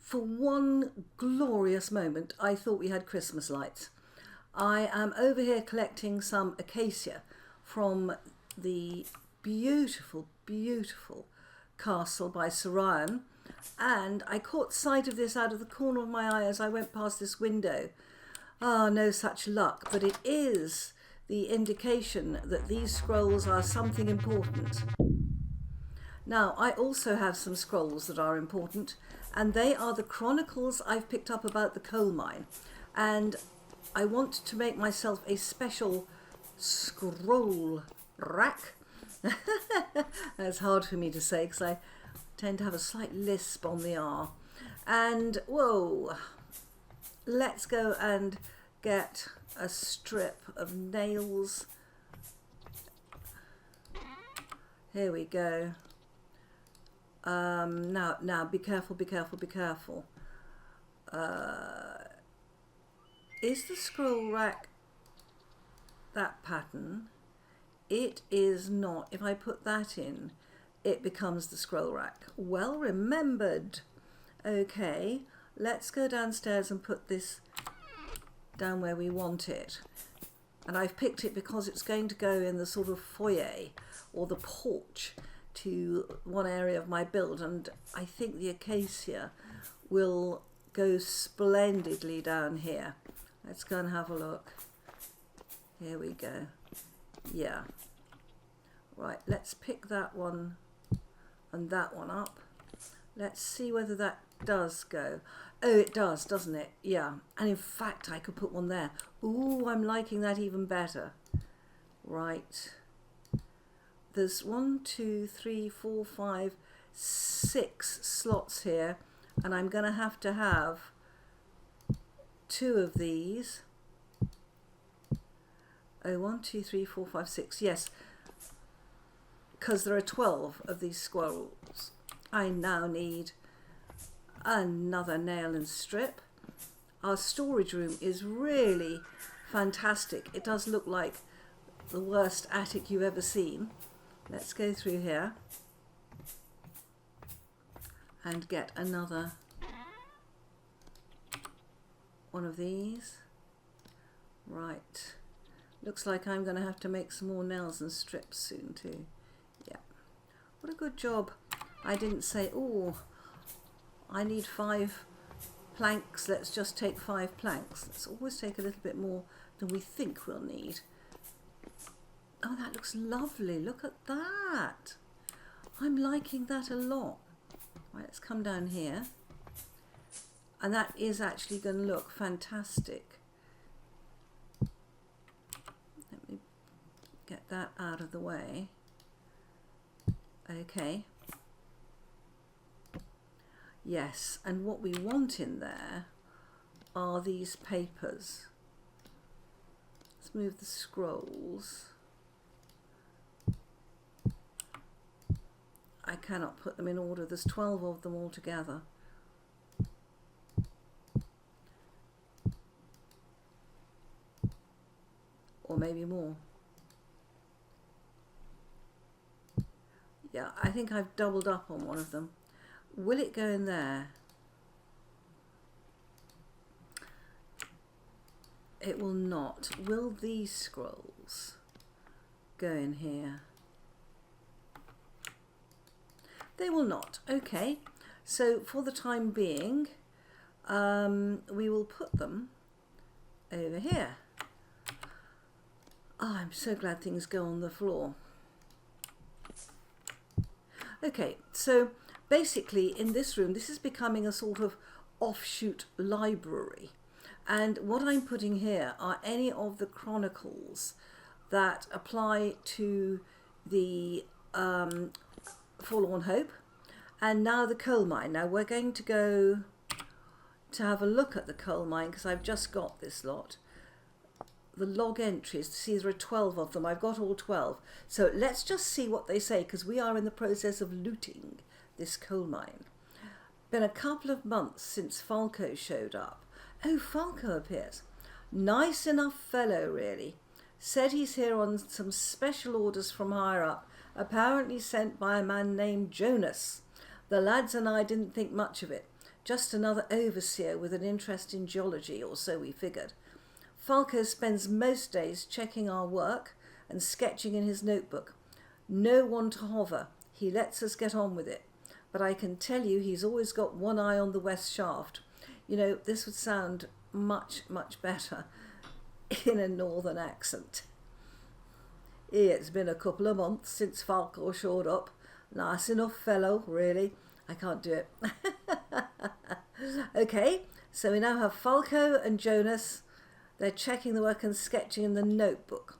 For one glorious moment, I thought we had Christmas lights. I am over here collecting some acacia from the beautiful, beautiful castle by Saraty, and I caught sight of this out of the corner of my eye as I went past this window. Ah, no such luck, but it is the indication that these scrolls are something important. Now, I also have some scrolls that are important, and they are the chronicles I've picked up about the coal mine. And I want to make myself a special scroll rack. That's hard for me to say because I tend to have a slight lisp on the R. And, whoa, let's go and get a strip of nails. Here we go. Now, be careful, be careful, be careful. Is the scroll rack that pattern? It is not. If I put that in, it becomes the scroll rack. Well remembered. Okay, let's go downstairs and put this down where we want it. And I've picked it because it's going to go in the sort of foyer or the porch to one area of my build, and I think the acacia will go splendidly down here. Let's go and have a look. Here we go. Yeah. Right, let's pick that one and that one up. Let's see whether that does go. Oh, it does, doesn't it? Yeah. And in fact, I could put one there. Ooh, I'm liking that even better. Right. There's 1, 2, 3, 4, 5, 6 slots here, and I'm going to have 2 of these. Oh, 1, 2, 3, 4, 5, 6. Yes, because there are 12 of these squirrels. I now need another nail and strip. Our storage room is really fantastic. It does look like the worst attic you've ever seen. Let's go through here and get another one of these. Right. Looks like I'm going to have to make some more nails and strips soon too. Yeah. What a good job. I didn't say, oh, I need 5 planks. Let's just take 5 planks. Let's always take a little bit more than we think we'll need. Oh, that looks lovely. Look at that. I'm liking that a lot. Right, let's come down here. And that is actually going to look fantastic. Let me get that out of the way. Okay. Yes, and what we want in there are these papers. Let's move the scrolls. I cannot put them in order. There's 12 of them altogether. Or maybe more. Yeah, I think I've doubled up on one of them. Will it go in there? It will not. Will these scrolls go in here? They will not. Okay, so for the time being, we will put them over here. Oh, I'm so glad things go on the floor. Okay, so basically in this room, this is becoming a sort of offshoot library. And what I'm putting here are any of the chronicles that apply to the Forlorn Hope, and now the coal mine. Now we're going to go to have a look at the coal mine because I've just got this lot. The log entries, to see there are 12 of them. I've got all 12. So let's just see what they say because we are in the process of looting this coal mine. Been a couple of months since Falco showed up. Oh, Falco appears. Nice enough fellow, really. Said he's here on some special orders from higher up, apparently sent by a man named Jonas. The lads and I didn't think much of it. Just another overseer with an interest in geology, or so we figured. Falco spends most days checking our work and sketching in his notebook. No one to hover. He lets us get on with it. But I can tell you he's always got one eye on the west shaft. You know, this would sound much, much better in a northern accent. It's been a couple of months since Falco showed up. Nice enough fellow, really. I can't do it. Okay, so we now have Falco and Jonas. They're checking the work and sketching in the notebook.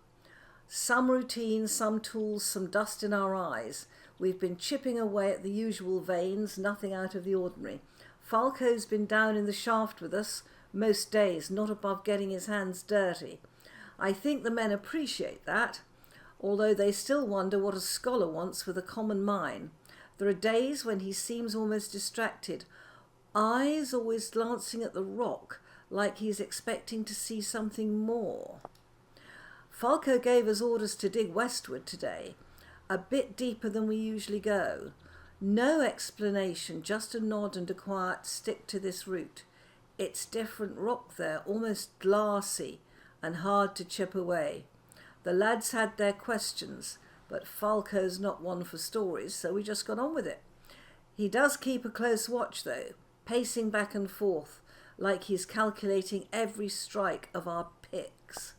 Some routine, some tools, some dust in our eyes. We've been chipping away at the usual veins, nothing out of the ordinary. Falco's been down in the shaft with us most days, not above getting his hands dirty. I think the men appreciate that, although they still wonder what a scholar wants with a common mine. There are days when he seems almost distracted, eyes always glancing at the rock, like he's expecting to see something more. Falco gave us orders to dig westward today, a bit deeper than we usually go. No explanation, just a nod and a quiet stick to this route. It's different rock there, almost glassy and hard to chip away. The lads had their questions, but Falco's not one for stories, so we just got on with it. He does keep a close watch though, pacing back and forth, like he's calculating every strike of our picks.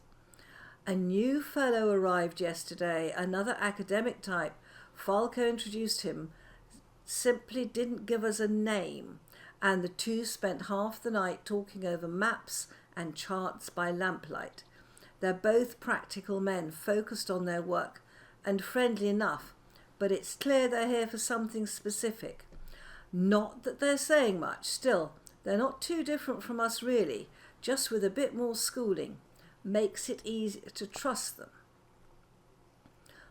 A new fellow arrived yesterday, another academic type. Falco introduced him, simply didn't give us a name, and the two spent half the night talking over maps and charts by lamplight. They're both practical men, focused on their work, and friendly enough, but it's clear they're here for something specific. Not that they're saying much, still, they're not too different from us really, just with a bit more schooling. Makes it easier to trust them.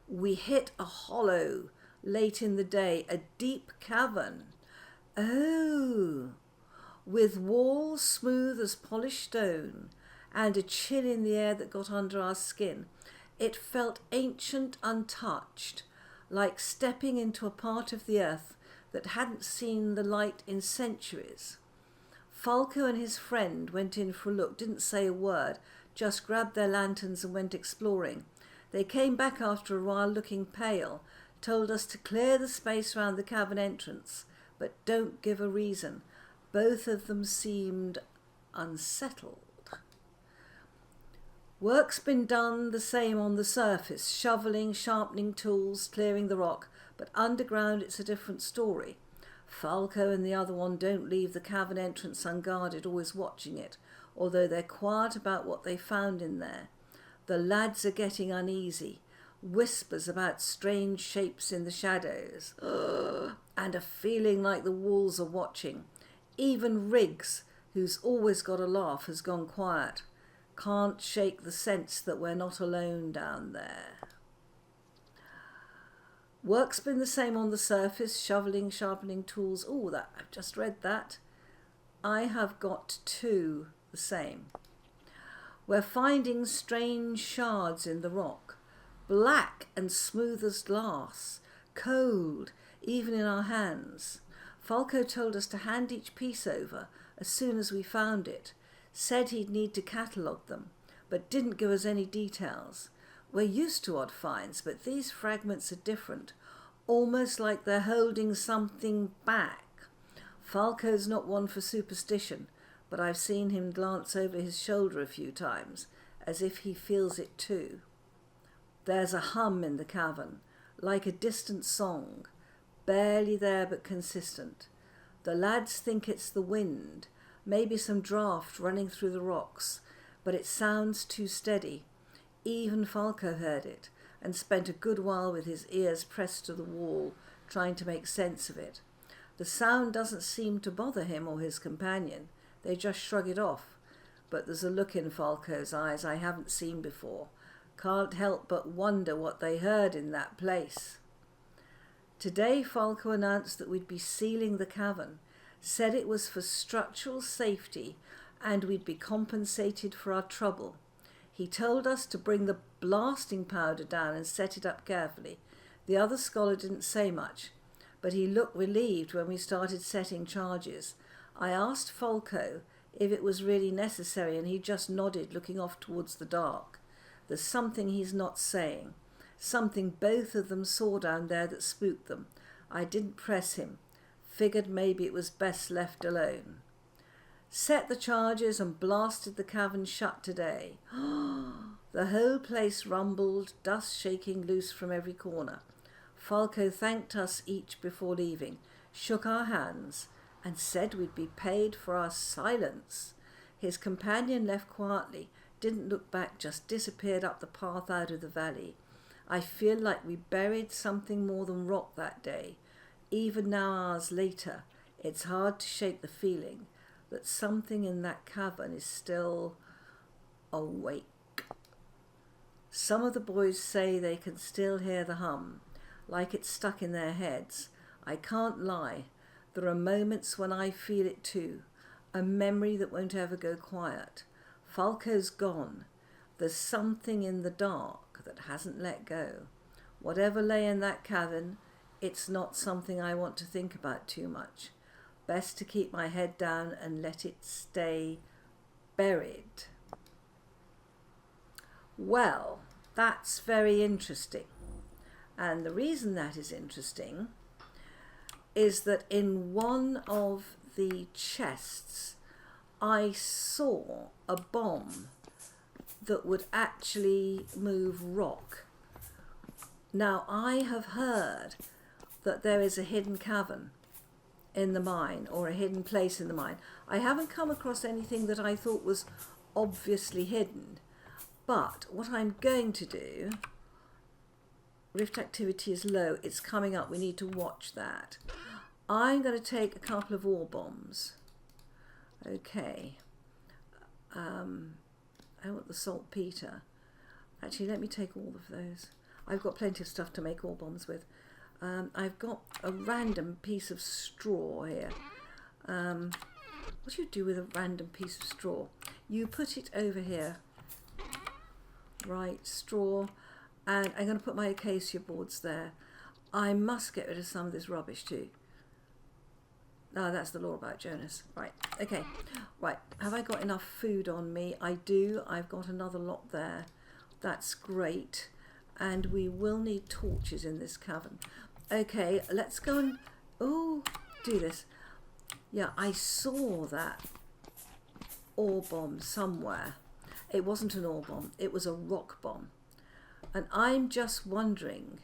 We hit a hollow late in the day, a deep cavern. Oh, with walls smooth as polished stone and a chill in the air that got under our skin. It felt ancient, untouched, like stepping into a part of the earth that hadn't seen the light in centuries. Falco and his friend went in for a look, didn't say a word, just grabbed their lanterns and went exploring. They came back after a while looking pale, told us to clear the space around the cavern entrance, but don't give a reason. Both of them seemed unsettled. Work's been done the same on the surface, shoveling, sharpening tools, clearing the rock, but underground it's a different story. Falco and the other one don't leave the cavern entrance unguarded, always watching it, although they're quiet about what they found in there. The lads are getting uneasy, whispers about strange shapes in the shadows, and a feeling like the walls are watching. Even Riggs, who's always got a laugh, has gone quiet. Can't shake the sense that we're not alone down there. Work's been the same on the surface, shoveling, sharpening tools. Oh, that I've just read that. I have got two the same. We're finding strange shards in the rock, black and smooth as glass, cold, even in our hands. Falco told us to hand each piece over as soon as we found it, said he'd need to catalogue them, but didn't give us any details. We're used to odd finds, but these fragments are different, almost like they're holding something back. Falco's not one for superstition, but I've seen him glance over his shoulder a few times, as if he feels it too. There's a hum in the cavern, like a distant song, barely there but consistent. The lads think it's the wind, maybe some draft running through the rocks, but it sounds too steady. Even Falco heard it, and spent a good while with his ears pressed to the wall, trying to make sense of it. The sound doesn't seem to bother him or his companion. They just shrug it off. But there's a look in Falco's eyes I haven't seen before. Can't help but wonder what they heard in that place. Today Falco announced that we'd be sealing the cavern, said it was for structural safety and we'd be compensated for our trouble. He told us to bring the blasting powder down and set it up carefully. The other scholar didn't say much, but he looked relieved when we started setting charges. I asked Folko if it was really necessary, and he just nodded, looking off towards the dark. There's something he's not saying. Something both of them saw down there that spooked them. I didn't press him. Figured maybe it was best left alone. Set the charges and blasted the cavern shut today. The whole place rumbled, dust shaking loose from every corner. Falco thanked us each before leaving, shook our hands, and said we'd be paid for our silence. His companion left quietly, didn't look back, just disappeared up the path out of the valley. I feel like we buried something more than rock that day. Even now, hours later, it's hard to shake the feeling that something in that cavern is still awake. Some of the boys say they can still hear the hum, like it's stuck in their heads. I can't lie. There are moments when I feel it too, a memory that won't ever go quiet. Falco's gone. There's something in the dark that hasn't let go. Whatever lay in that cavern, it's not something I want to think about too much. Best to keep my head down and let it stay buried. Well, that's very interesting. And the reason that is interesting is that in one of the chests, I saw a bomb that would actually move rock. Now, I have heard that there is a hidden cavern in the mine, or a hidden place in the mine. I haven't come across anything that I thought was obviously hidden, but what I'm going to do, rift activity is low, it's coming up, we need to watch that. I'm going to take a couple of ore bombs. Okay. I want the saltpeter. Actually, let me take all of those. I've got plenty of stuff to make ore bombs with. I've got a random piece of straw here. What do you do with a random piece of straw? You put it over here. Right, straw. And I'm going to put my acacia boards there. I must get rid of some of this rubbish too. No, that's the law about Jonas. Right, okay. Right, have I got enough food on me? I do. I've got another lot there. That's great. And we will need torches in this cavern. Okay, let's go and do this. Yeah, I saw that ore bomb somewhere. It wasn't an ore bomb, it was a rock bomb. And I'm just wondering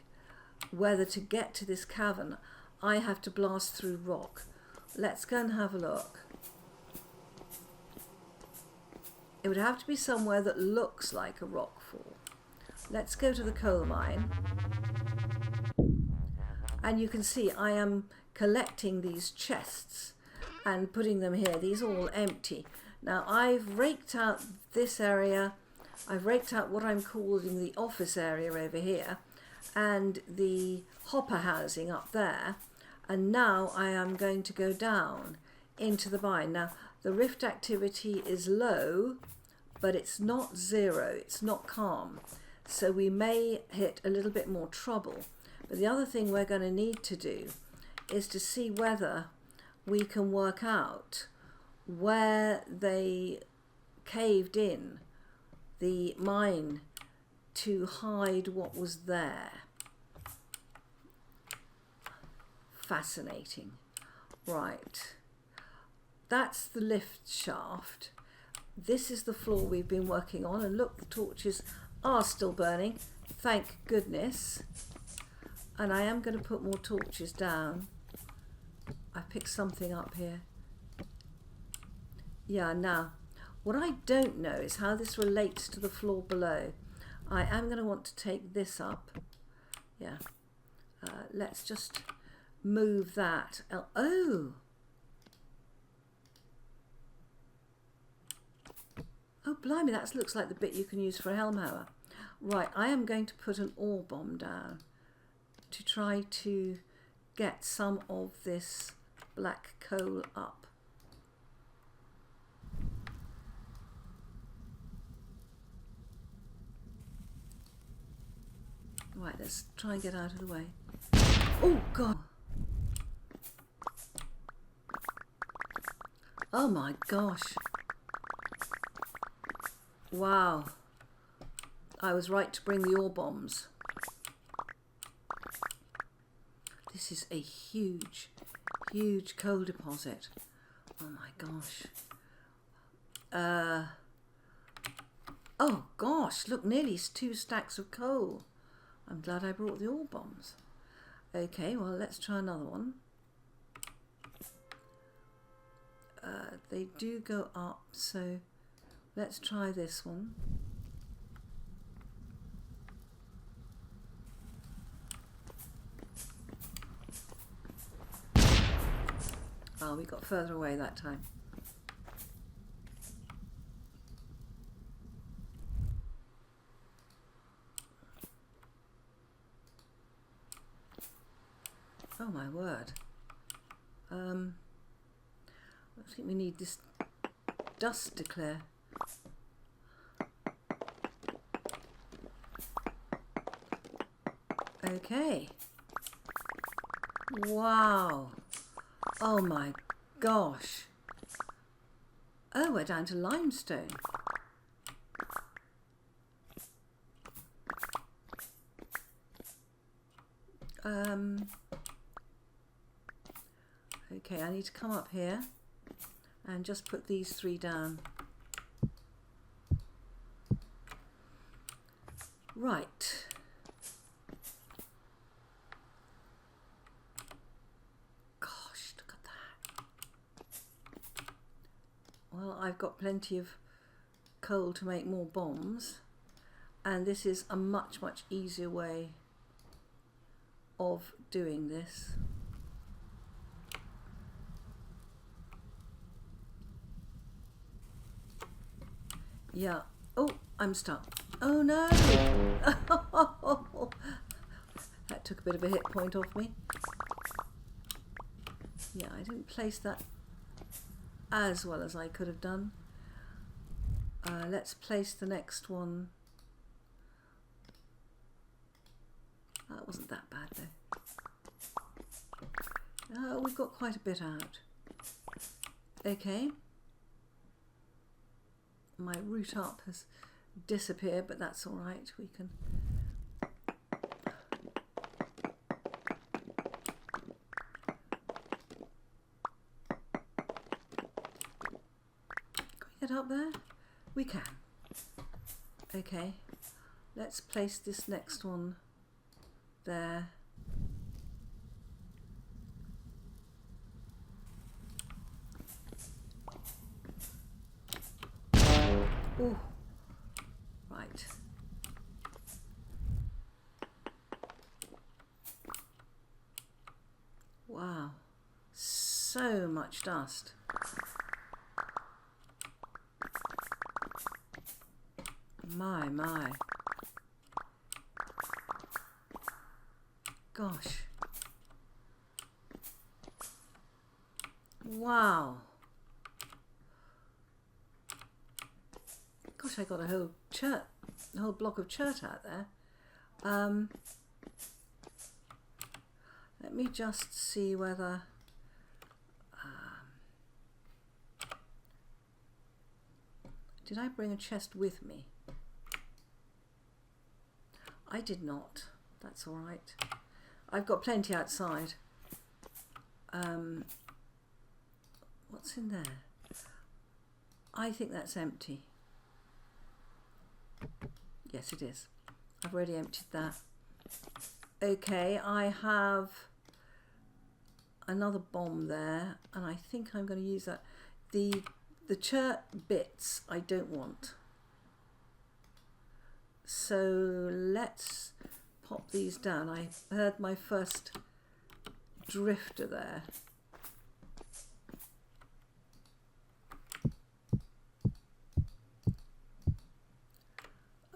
whether to get to this cavern I have to blast through rock. Let's go and have a look. It would have to be somewhere that looks like a rock fall. Let's go to the coal mine. And you can see I am collecting these chests and putting them here. These are all empty. Now I've raked out this area. I've raked out what I'm calling the office area over here and the hopper housing up there. And now I am going to go down into the mine. Now the rift activity is low, but it's not zero. It's not calm. So we may hit a little bit more trouble. But the other thing we're going to need to do is to see whether we can work out where they caved in the mine to hide what was there. Fascinating. Right. That's the lift shaft. This is the floor we've been working on. And look, the torches are still burning. Thank goodness. And I am going to put more torches down. I picked something up here. Yeah, now, what I don't know is how this relates to the floor below. I am going to want to take this up. Yeah. Let's just move that. Oh! Oh, blimey, that looks like the bit you can use for a helm hammer. Right, I am going to put an ore bomb down to try to get some of this black coal up. Right, let's try and get out of the way. Oh, God! Oh my gosh. Wow. I was right to bring the ore bombs. This is a huge, huge coal deposit. Oh my gosh. Oh gosh, look, nearly 2 stacks of coal. I'm glad I brought the ore bombs. Okay, well, let's try another one. They do go up, so let's try this one. Oh, we got further away that time. Oh my word. I think we need this dust to clear. Okay. Wow. Oh my gosh. Oh, we're down to limestone. Okay, I need to come up here and just put these 3 down. Right. Gosh, look at that. Well, I've got plenty of coal to make more bombs, and this is a much, much easier way of doing this. Yeah. Oh, I'm stuck. Oh no! That took a bit of a hit point off me. Yeah, I didn't place that as well as I could have done. Let's place the next one. That wasn't that bad though. Oh, we've got quite a bit out. Okay. My root up has disappeared, but that's all right. We can. Can we get up there? We can. Okay. Let's place this next one there. Oh, right. Wow, so much dust. My. Gosh. Wow. Gosh, I got a whole block of chert out there. Let me just see whether did I bring a chest with me? I did not. That's all right. I've got plenty outside. What's in there? I think that's empty. Yes, it is. I've already emptied that. Okay, I have another bomb there, and I think I'm going to use that. The chert bits I don't want. So let's pop these down. I heard my first drifter there.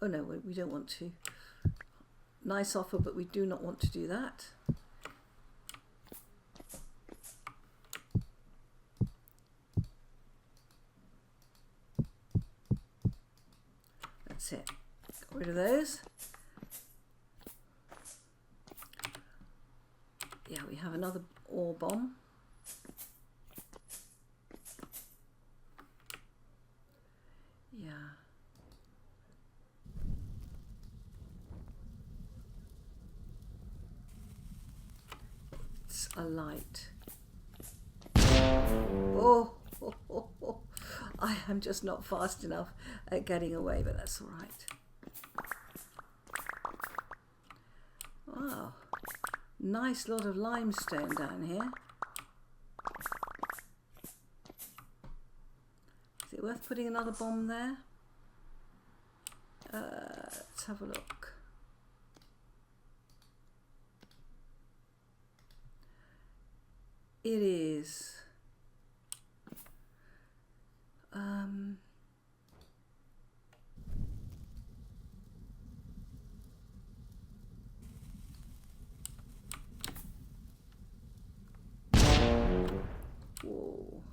Oh no, we don't want to. Nice offer, but we do not want to do that. That's it. Got rid of those. Yeah, we have another ore bomb. Yeah. It's a light. Oh, oh, oh, oh. I am just not fast enough at getting away, but that's all right. Wow. Nice lot of limestone down here. Is it worth putting another bomb there? Let's have a look. It is. Whoa.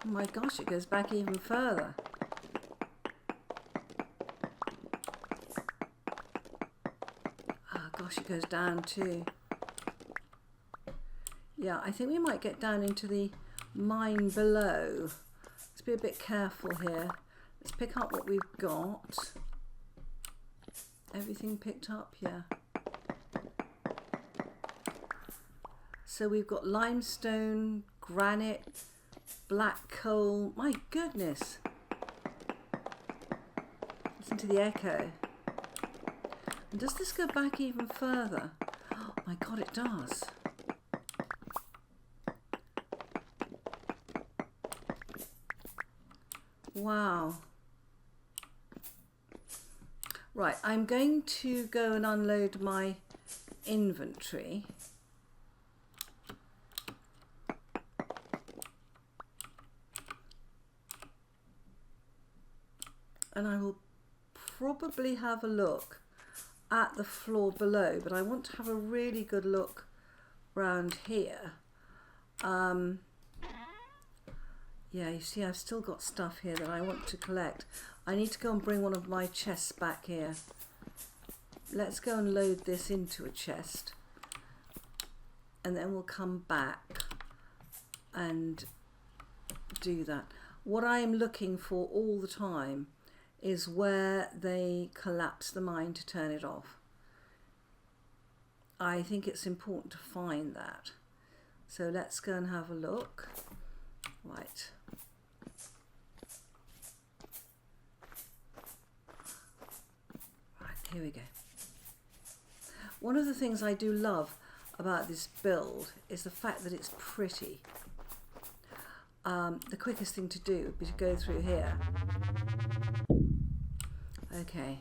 Oh my gosh, it goes back even further. Oh gosh, it goes down too. Yeah, I think we might get down into the mine below. Let's be a bit careful here. Let's pick up what we've got. Everything picked up, yeah. So we've got limestone, granite, black coal. My goodness. Listen to the echo. And does this go back even further? Oh my God, it does. Wow. Right, I'm going to go and unload my inventory. And I will probably have a look at the floor below, but I want to have a really good look around here. Yeah, you see I've still got stuff here that I want to collect. I need to go and bring one of my chests back here. Let's go and load this into a chest. And then we'll come back and do that. What I am looking for all the time is where they collapse the mine to turn it off. I think it's important to find that. So let's go and have a look. Right. Right, here we go. One of the things I do love about this build is the fact that it's pretty. The quickest thing to do would be to go through here. Okay.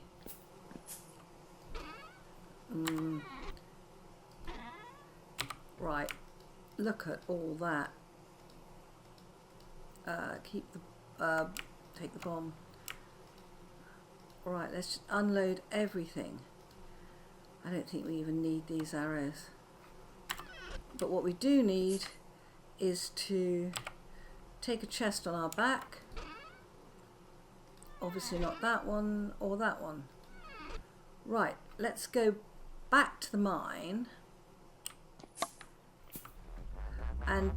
Right. Look at all that. Keep the take the bomb. Right, let's just unload everything. I don't think we even need these arrows. But what we do need is to take a chest on our back. Obviously not that one or that one. Right, let's go back to the mine. And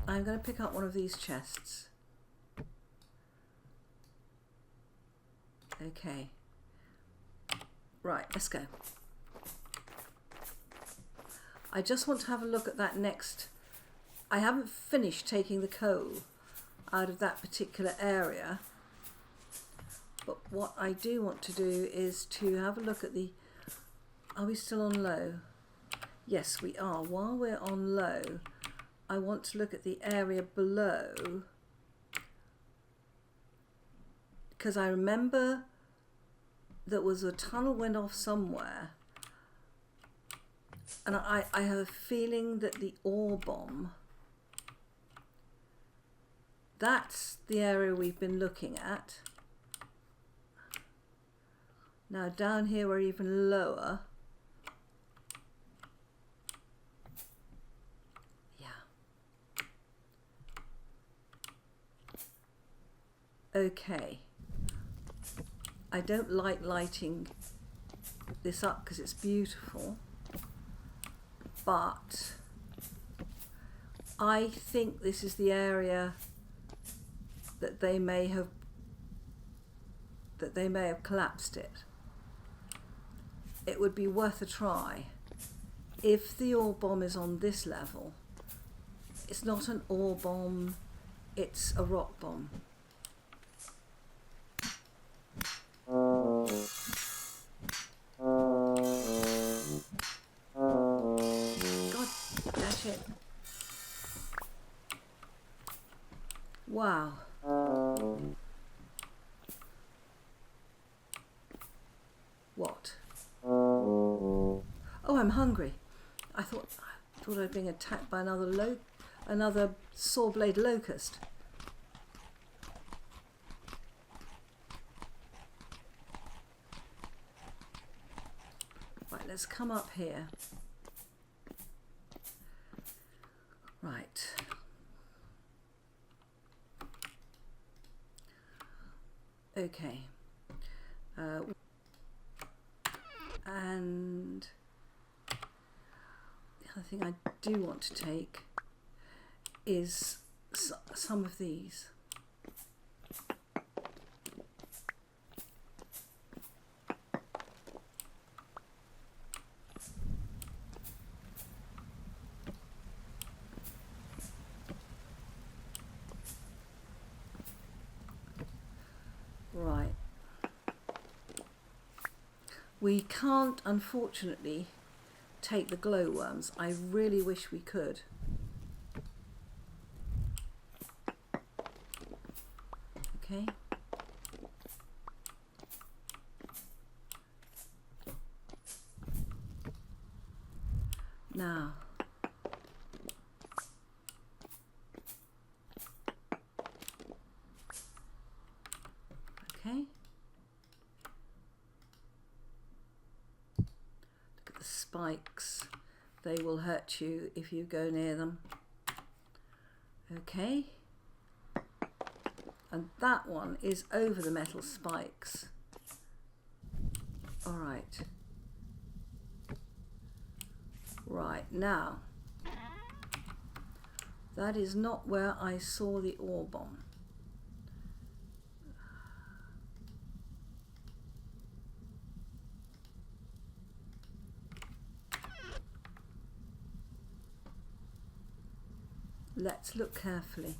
I'm going to pick up one of these chests. Okay. Right, let's go. I just want to have a look at that next. I haven't finished taking the coal out of that particular area. But what I do want to do is to have a look at the... Are we still on low? Yes, we are. While we're on low, I want to look at the area below, because I remember there was a tunnel went off somewhere, and I have a feeling that the ore bomb, that's the area we've been looking at. Now down here we're even lower. Okay. I don't like lighting this up because it's beautiful, but I think this is the area that they may have collapsed it. It would be worth a try. If the ore bomb is on this level, it's not an ore bomb, it's a rock bomb. God dash it. Wow. What? Oh, I'm hungry. I thought I'd been attacked by another saw blade locust. Right, let's come up here. Right. Okay. And the other thing I do want to take is some of these. Right. We can't, unfortunately, take the glowworms. I really wish we could. Okay. Now. Okay. Look at the spikes. They will hurt you if you go near them. Okay. And that one is over the metal spikes. All right. Right, now. That is not where I saw the ore bomb. Let's look carefully.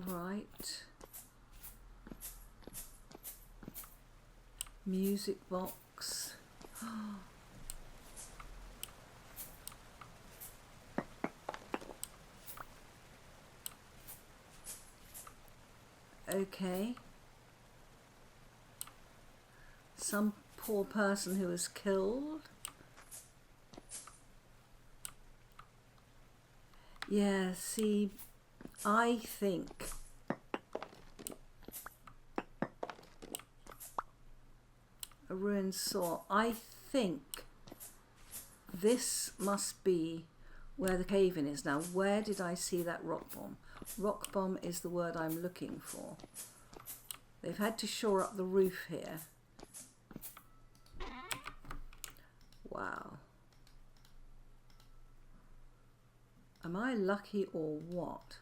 Right. Music box. Okay. Some poor person who was killed. Yeah, see, I think a ruined saw. I think this must be where the cave-in is. Now, where did I see that rock bomb? Rock bomb is the word I'm looking for. They've had to shore up the roof here. Wow. Am I lucky or what?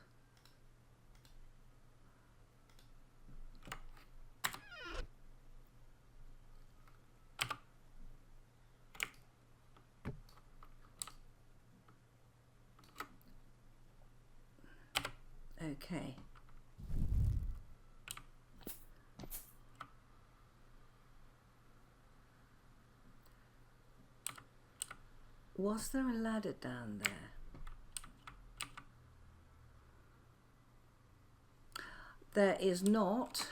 Okay. Was there a ladder down there? There is not,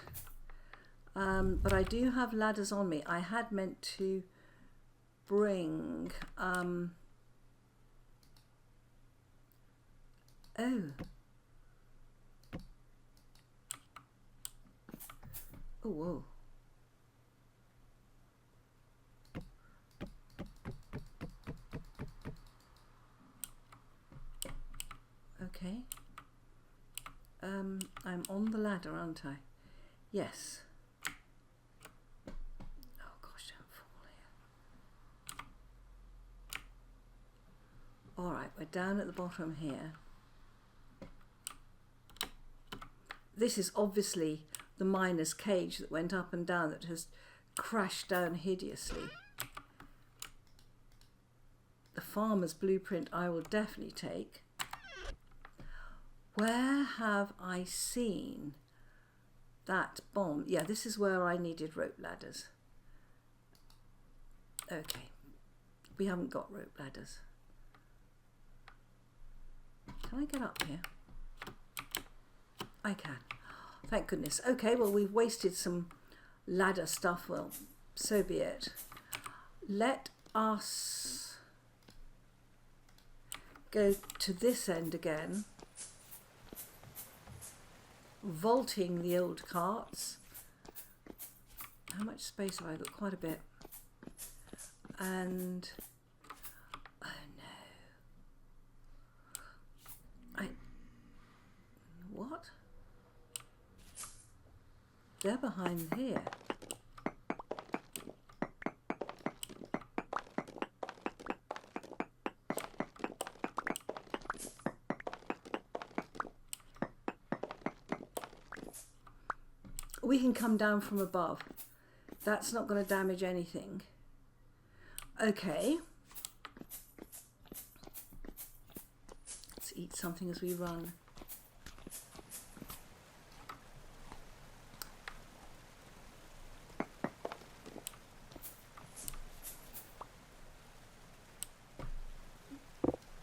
but I do have ladders on me. I had meant to bring, oh. Oh, whoa. Okay. I'm on the ladder, aren't I? Yes. Oh gosh, don't fall here. Alright, we're down at the bottom here. This is obviously the miner's cage that went up and down that has crashed down hideously. The farmer's blueprint I will definitely take. Where have I seen that bomb? Yeah, this is where I needed rope ladders. Okay, we haven't got rope ladders. Can I get up here? I can. Thank goodness. Okay, well, we've wasted some ladder stuff. Well, so be it. Let us go to this end again. Vaulting the old carts. How much space have I got? Quite a bit. And oh no. What? They're behind here. We can come down from above. That's not going to damage anything. Okay. Let's eat something as we run.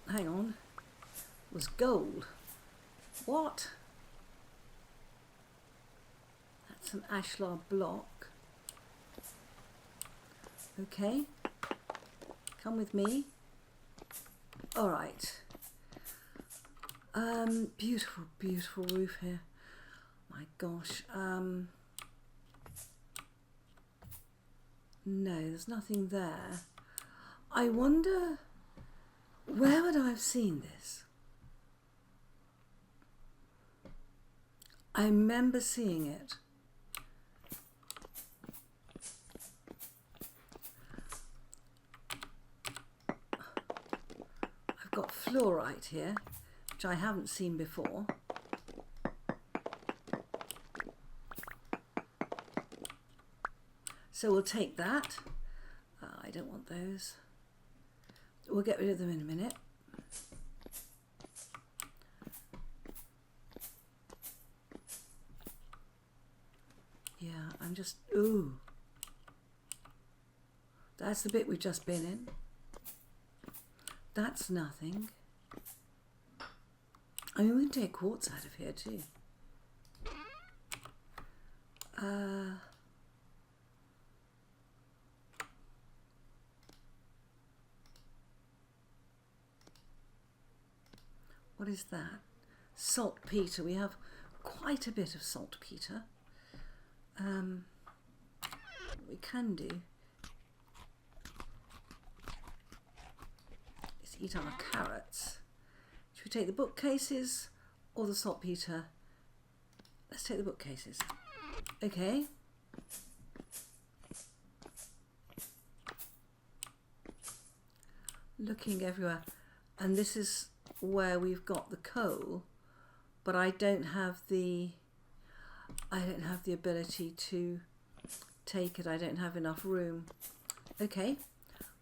Hang on. It was gold. What? That's an ashlar block. Okay. Come with me. All right. Beautiful, beautiful roof here. My gosh. No, there's nothing there. I wonder, where would I have seen this? I remember seeing it. I've got fluorite here, which I haven't seen before. So we'll take that. I don't want those. We'll get rid of them in a minute. Yeah, I'm just, ooh. That's the bit we've just been in. That's nothing. I mean, we can take quartz out of here too. What is that? Saltpeter. We have quite a bit of saltpeter. What we can do is eat our carrots. Should we take the bookcases or the saltpeter? Let's take the bookcases. Okay. Looking everywhere. And this is where we've got the coal, but I don't have the ability to take it. I don't have enough room. Okay,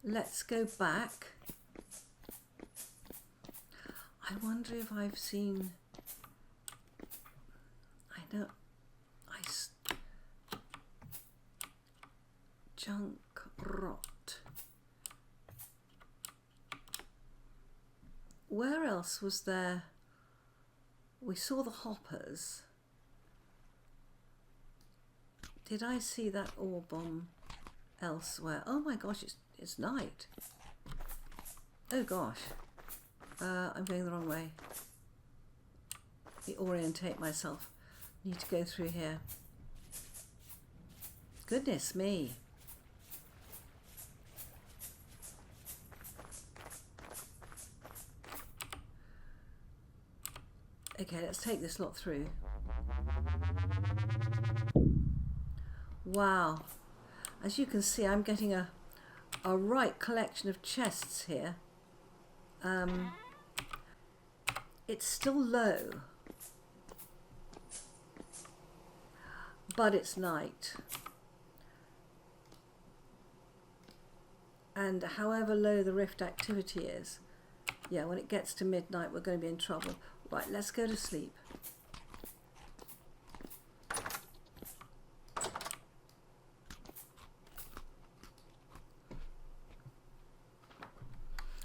let's go back. I wonder if I've seen, junk rot. Where else was there? We saw the hoppers. Did I see that ore bomb elsewhere? Oh my gosh, it's night. Oh gosh. I'm going the wrong way. Let me orientate myself. Need to go through here. Goodness me. Okay, let's take this lot through. Wow. As you can see, I'm getting a right collection of chests here. It's still low, but it's night. And however low the rift activity is, yeah, when it gets to midnight, we're going to be in trouble. Right, let's go to sleep.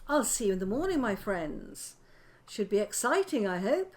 I'll see you in the morning, my friends. Should be exciting, I hope.